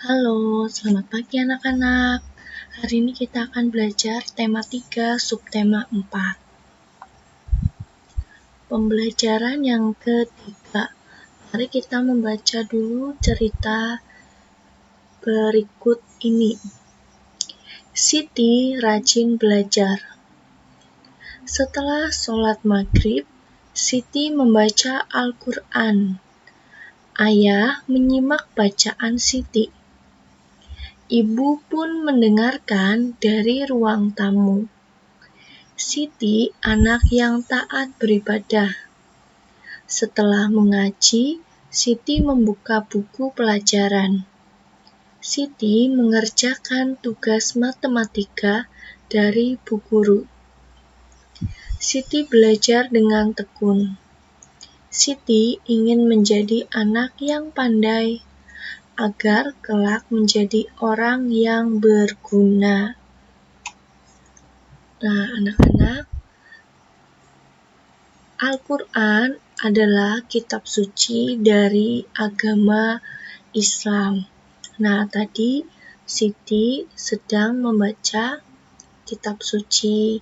Halo, selamat pagi anak-anak. Hari ini kita akan belajar tema 3, subtema 4. Pembelajaran yang ketiga. Mari kita membaca dulu cerita berikut ini. Siti rajin belajar. Setelah sholat maghrib, Siti membaca Al-Quran. Ayah menyimak bacaan Siti. Ibu pun mendengarkan dari ruang tamu. Siti anak yang taat beribadah. Setelah mengaji, Siti membuka buku pelajaran. Siti mengerjakan tugas matematika dari Bu Guru. Siti belajar dengan tekun. Siti ingin menjadi anak yang pandai agar kelak menjadi orang yang berguna. Nah, anak-anak, Al-Quran adalah kitab suci dari agama Islam. Nah, tadi Siti sedang membaca kitab suci.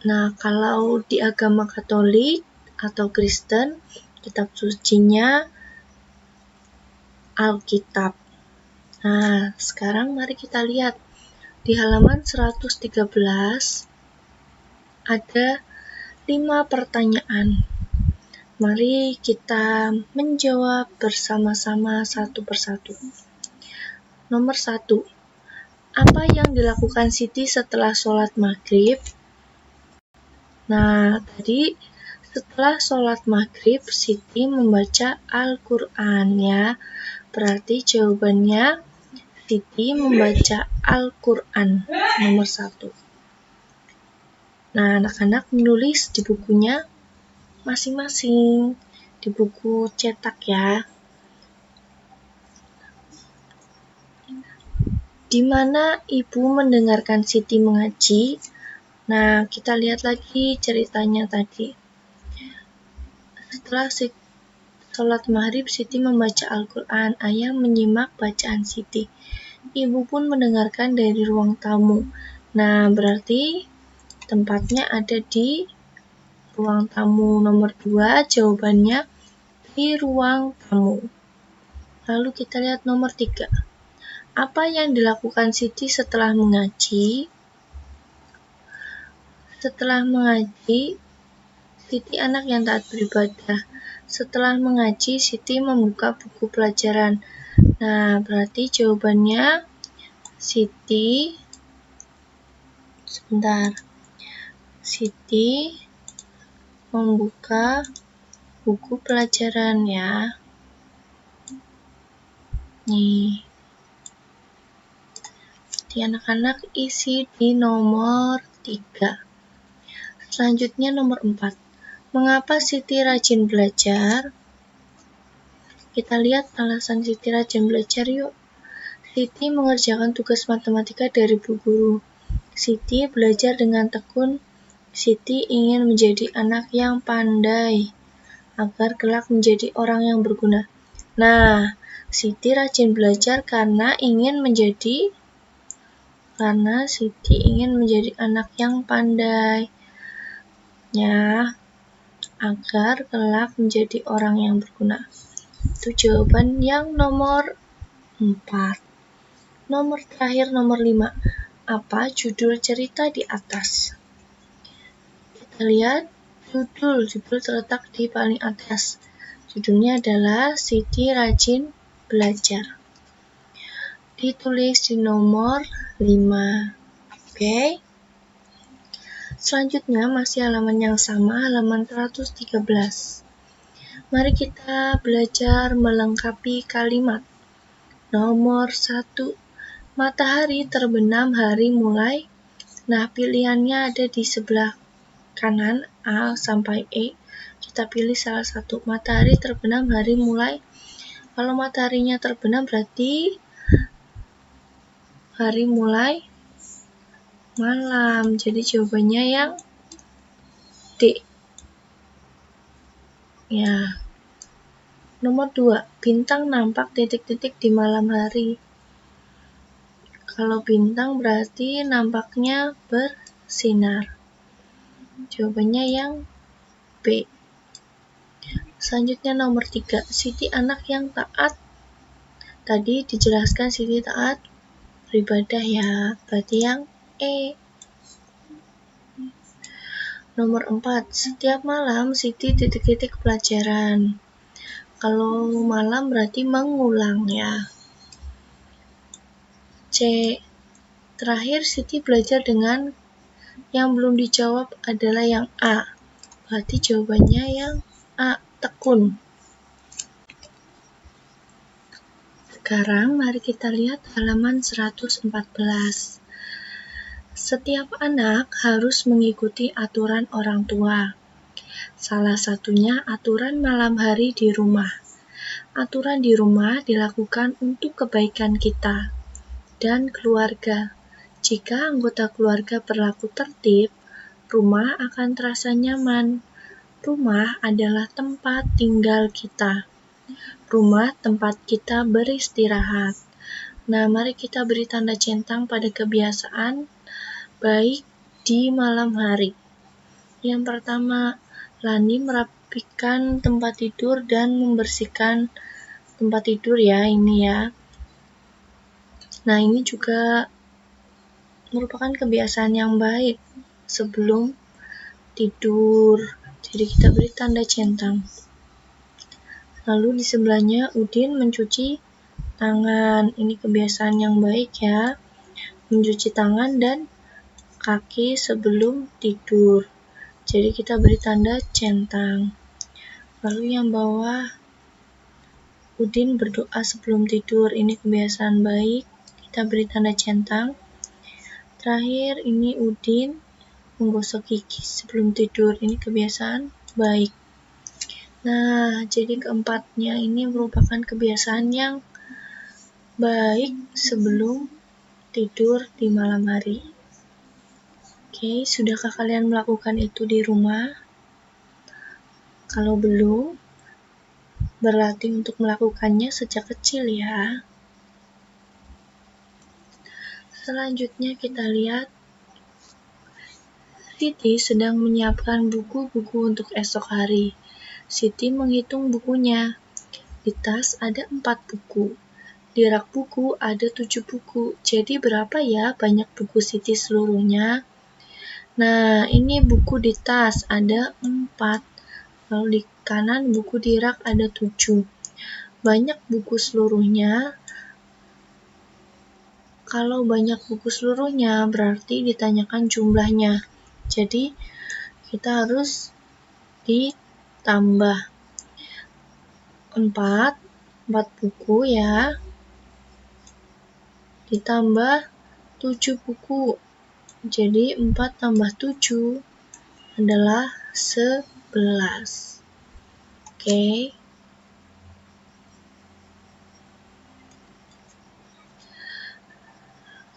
Nah, kalau di agama Katolik atau Kristen, kitab sucinya Alkitab. Nah, sekarang mari kita lihat di halaman 113 ada 5 pertanyaan. Mari kita menjawab bersama-sama satu persatu. Nomor 1. Apa yang dilakukan Siti setelah sholat maghrib? Nah, tadi setelah sholat maghrib, Siti membaca Al-Quran ya. Berarti jawabannya Siti membaca Al-Quran. Nomor 1. Nah, anak-anak menulis di bukunya masing-masing, di buku cetak ya. Di mana ibu mendengarkan Siti mengaji? Nah, kita lihat lagi ceritanya tadi. Setelah sholat maghrib, Siti membaca Al-Quran. Ayah menyimak bacaan Siti. Ibu pun mendengarkan dari ruang tamu. Nah, berarti tempatnya ada di ruang tamu. Nomor 2, jawabannya di ruang tamu. Lalu kita lihat nomor 3. Apa yang dilakukan Siti setelah mengaji? Setelah mengaji, Siti anak yang taat beribadah. Setelah mengaji, Siti membuka buku pelajaran. Nah, berarti jawabannya Siti membuka buku pelajaran ya. Nih. Di anak-anak isi di nomor 3. Selanjutnya nomor 4. Mengapa Siti rajin belajar? Kita lihat alasan Siti rajin belajar yuk. Siti mengerjakan tugas matematika dari Bu Guru. Siti belajar dengan tekun. Siti ingin menjadi anak yang pandai agar kelak menjadi orang yang berguna. Nah, Siti rajin belajar karena Siti ingin menjadi anak yang pandai ya, agar kelak menjadi orang yang berguna. Itu jawaban yang nomor 4. Nomor terakhir, nomor 5. Apa judul cerita di atas? Kita lihat judul terletak di paling atas. Judulnya adalah Siti Rajin Belajar. Ditulis di nomor 5. Oke. Selanjutnya masih halaman yang sama, halaman 113. Mari kita belajar melengkapi kalimat. Nomor 1. Matahari terbenam hari mulai. Nah, pilihannya ada di sebelah kanan, A sampai E. Kita pilih salah satu. Matahari terbenam hari mulai. Kalau mataharinya terbenam berarti hari mulai malam. Jadi jawabannya yang D. Ya. Nomor 2, bintang nampak titik-titik di malam hari. Kalau bintang berarti nampaknya bersinar. Jawabannya yang B. Selanjutnya nomor 3, Siti anak yang taat. Tadi dijelaskan Siti taat beribadah ya, berarti yang E. Nomor 4, setiap malam Siti titik-titik pelajaran. Kalau malam berarti mengulang ya. C. Terakhir Siti belajar dengan yang belum dijawab adalah yang A. Berarti jawabannya yang A, tekun. Sekarang mari kita lihat halaman 114. Setiap anak harus mengikuti aturan orang tua. Salah satunya aturan malam hari di rumah. Aturan di rumah dilakukan untuk kebaikan kita dan keluarga. Jika anggota keluarga berlaku tertib, rumah akan terasa nyaman. Rumah adalah tempat tinggal kita. Rumah tempat kita beristirahat. Nah, mari kita beri tanda centang pada kebiasaan baik di malam hari. Yang pertama, Lani merapikan tempat tidur dan membersihkan tempat tidur ya, ini ya. Nah, ini juga merupakan kebiasaan yang baik sebelum tidur. Jadi kita beri tanda centang. Lalu di sebelahnya Udin mencuci tangan. Ini kebiasaan yang baik ya. Mencuci tangan dan kaki sebelum tidur. Jadi kita beri tanda centang. Lalu yang bawah, Udin berdoa sebelum tidur. Ini kebiasaan baik. Kita beri tanda centang. Terakhir, ini Udin menggosok gigi sebelum tidur. Ini kebiasaan baik. Nah, jadi keempatnya ini merupakan kebiasaan yang baik sebelum tidur di malam hari. Oke, sudahkah kalian melakukan itu di rumah? Kalau belum, berlatih untuk melakukannya sejak kecil ya. Selanjutnya kita lihat Siti sedang menyiapkan buku-buku untuk esok hari. Siti menghitung bukunya. Di tas ada 4 buku. Di rak buku ada 7 buku. Jadi berapa ya banyak buku Siti seluruhnya? Nah, ini buku di tas ada 4. Lalu di kanan buku di rak ada 7. Banyak buku seluruhnya. Kalau banyak buku seluruhnya berarti ditanyakan jumlahnya. Jadi kita harus ditambah 4 buku ya, ditambah 7 buku. Jadi 4 tambah 7 adalah 11. Oke.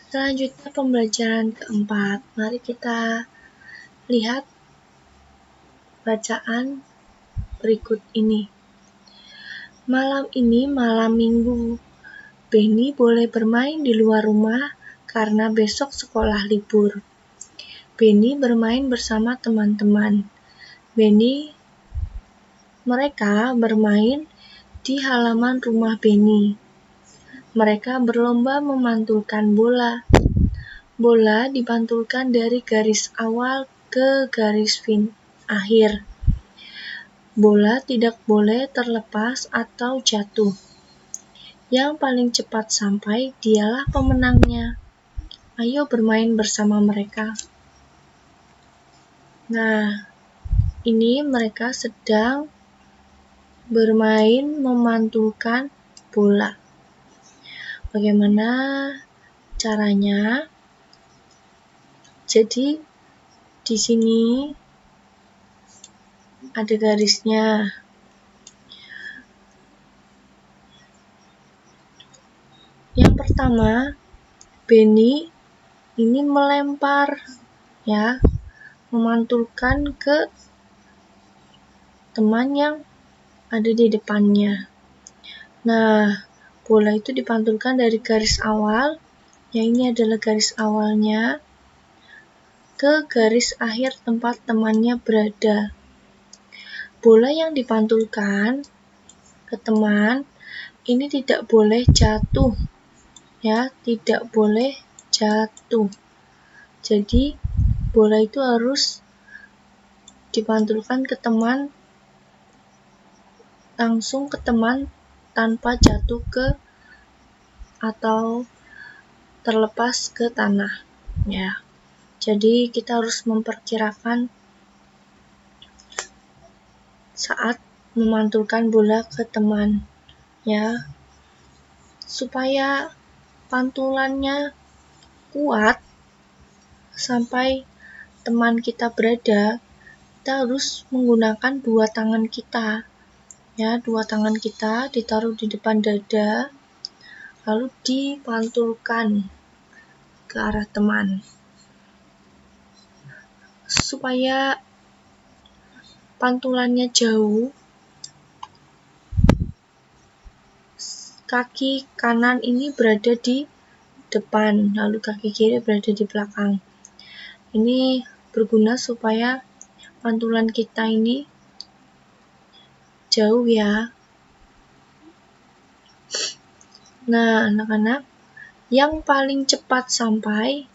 Selanjutnya pembelajaran keempat. Mari kita lihat bacaan berikut ini. Malam ini malam minggu. Benny boleh bermain di luar rumah karena besok sekolah libur. Benny bermain bersama teman-teman. Mereka bermain di halaman rumah Benny. Mereka berlomba memantulkan bola. Bola dipantulkan dari garis awal ke garis akhir. Bola tidak boleh terlepas atau jatuh. Yang paling cepat sampai dialah pemenangnya. Ayo bermain bersama mereka. Nah, ini mereka sedang bermain memantulkan bola. Bagaimana caranya? Jadi di sini ada garisnya. Yang pertama, Benny ini melempar ya, memantulkan ke teman yang ada di depannya. Nah, bola itu dipantulkan dari garis awal, yang ini adalah garis awalnya, ke garis akhir tempat temannya berada. Bola yang dipantulkan ke teman ini tidak boleh jatuh, ya, tidak boleh jatuh. Jadi bola itu harus dipantulkan ke teman, langsung ke teman tanpa jatuh ke atau terlepas ke tanah, ya. Jadi kita harus memperkirakan saat memantulkan bola ke teman, ya, supaya pantulannya kuat sampai teman kita berada. Kita harus menggunakan dua tangan kita, ya, dua tangan kita ditaruh di depan dada, lalu dipantulkan ke arah teman supaya pantulannya jauh. Kaki kanan ini berada di depan, lalu kaki kiri berada di belakang. Ini berguna supaya pantulan kita ini jauh, ya. Nah, anak-anak, yang paling cepat sampai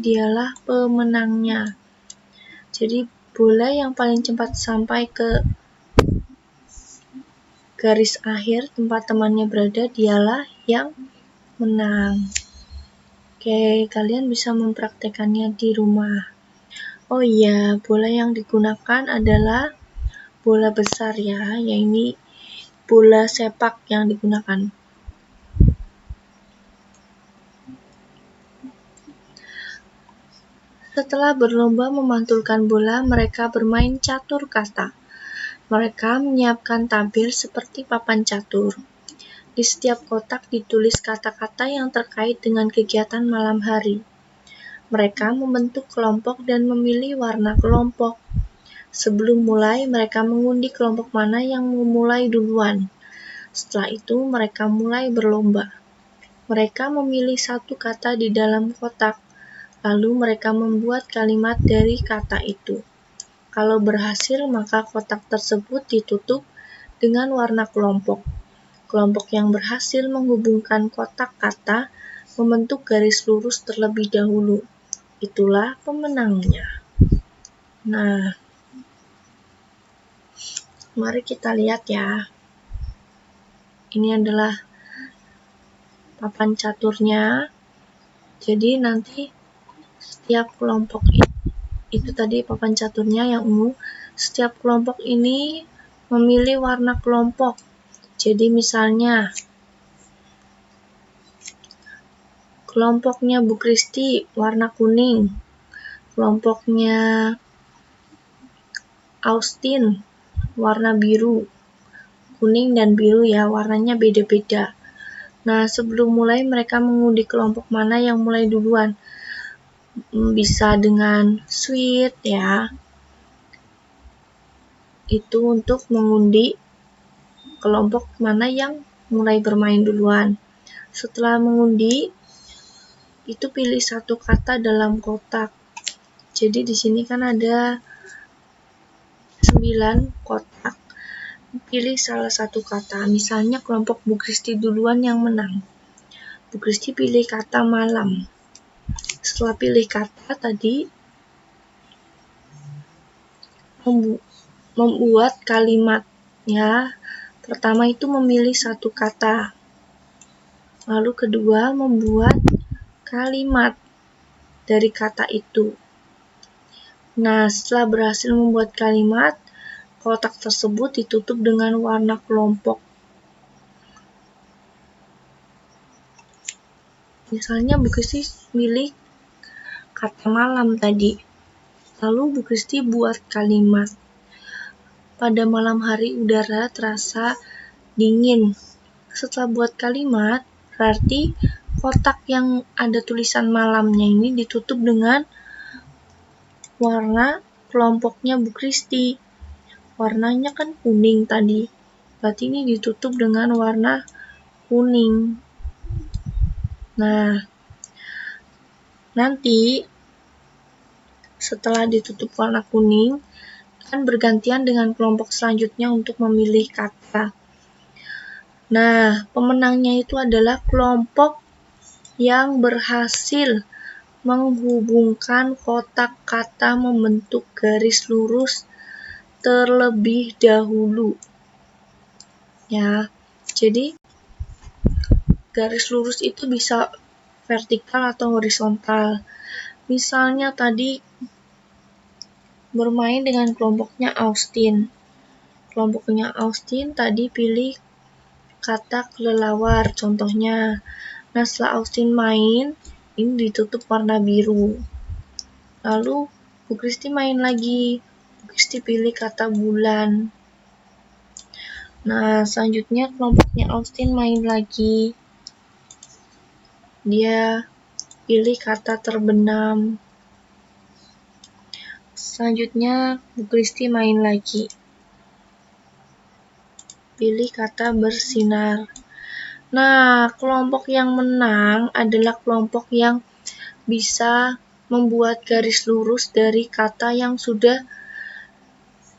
dialah pemenangnya. Jadi bola yang paling cepat sampai ke garis akhir tempat temannya berada dialah yang menang. Oke, kalian bisa mempraktekannya di rumah. Oh iya, bola yang digunakan adalah bola besar, ya, yaitu bola sepak yang digunakan. Setelah berlomba memantulkan bola, mereka bermain catur kata. Mereka menyiapkan tabir seperti papan catur. Di setiap kotak ditulis kata-kata yang terkait dengan kegiatan malam hari. Mereka membentuk kelompok dan memilih warna kelompok. Sebelum mulai, mereka mengundi kelompok mana yang memulai duluan. Setelah itu, mereka mulai berlomba. Mereka memilih satu kata di dalam kotak, lalu mereka membuat kalimat dari kata itu. Kalau berhasil, maka kotak tersebut ditutup dengan warna kelompok. Kelompok yang berhasil menghubungkan kotak kata membentuk garis lurus terlebih dahulu. Itulah pemenangnya. Nah, mari kita lihat, ya. Ini adalah papan caturnya. Jadi nanti setiap kelompok itu tadi papan caturnya yang ungu. Setiap kelompok ini memilih warna kelompok. Jadi misalnya kelompoknya Bu Kristi warna kuning, kelompoknya Austin warna biru. Kuning dan biru, ya, warnanya beda-beda. Nah, sebelum mulai mereka mengundi kelompok mana yang mulai duluan. Bisa dengan sweet, ya. Itu untuk mengundi kelompok mana yang mulai bermain duluan. Setelah mengundi, itu pilih satu kata dalam kotak. Jadi di sini kan ada 9 kotak. Pilih salah satu kata. Misalnya kelompok Bu Kristi duluan yang menang. Bu Kristi pilih kata malam. Setelah pilih kata tadi, membuat kalimat, ya. Pertama itu memilih satu kata. Lalu kedua membuat kalimat dari kata itu. Nah, setelah berhasil membuat kalimat, kotak tersebut ditutup dengan warna kelompok. Misalnya Bu Kristi pilih kata malam tadi. Lalu Bu Kristi buat kalimat. Pada malam hari udara terasa dingin. Setelah buat kalimat, berarti kotak yang ada tulisan malamnya ini ditutup dengan warna kelompoknya Bu Kristi. Warnanya kan kuning tadi. berarti ini ditutup dengan warna kuning. Nah, nanti setelah ditutup warna kuning, kan bergantian dengan kelompok selanjutnya untuk memilih kata. Nah, pemenangnya itu adalah kelompok yang berhasil menghubungkan kotak kata membentuk garis lurus terlebih dahulu. Ya, jadi garis lurus itu bisa vertikal atau horizontal. Misalnya tadi bermain dengan kelompoknya Austin. Kelompoknya Austin tadi pilih kata kelelawar contohnya. Nah, setelah Austin main, ini ditutup warna biru. Lalu Bu Kristi main lagi. Bu Kristi pilih kata bulan. Nah, selanjutnya kelompoknya Austin main lagi. Dia pilih kata terbenam. Selanjutnya Bu Kristi main lagi. Pilih kata bersinar. Nah, kelompok yang menang adalah kelompok yang bisa membuat garis lurus dari kata yang sudah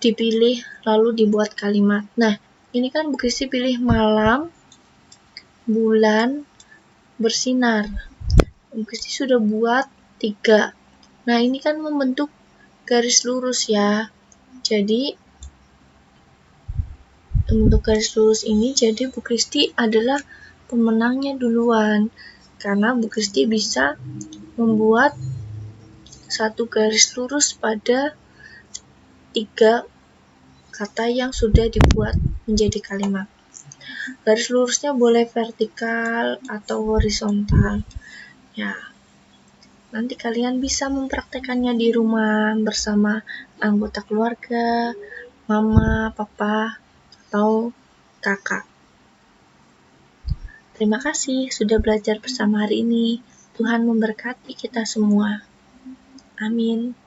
dipilih lalu dibuat kalimat. Nah, ini kan Bu Kristi pilih malam, bulan, bersinar. Bu Kristi sudah buat 3. Nah, ini kan membentuk garis lurus ya. Jadi untuk garis lurus ini, jadi Bu Kristi adalah pemenangnya duluan. Karena Bu Kristi bisa membuat satu garis lurus pada 3 kata yang sudah dibuat menjadi kalimat. Garis lurusnya boleh vertikal atau horizontal. Ya, nanti kalian bisa mempraktekannya di rumah bersama anggota keluarga, mama, papa, atau kakak. Terima kasih sudah belajar bersama hari ini. Tuhan memberkati kita semua. Amin.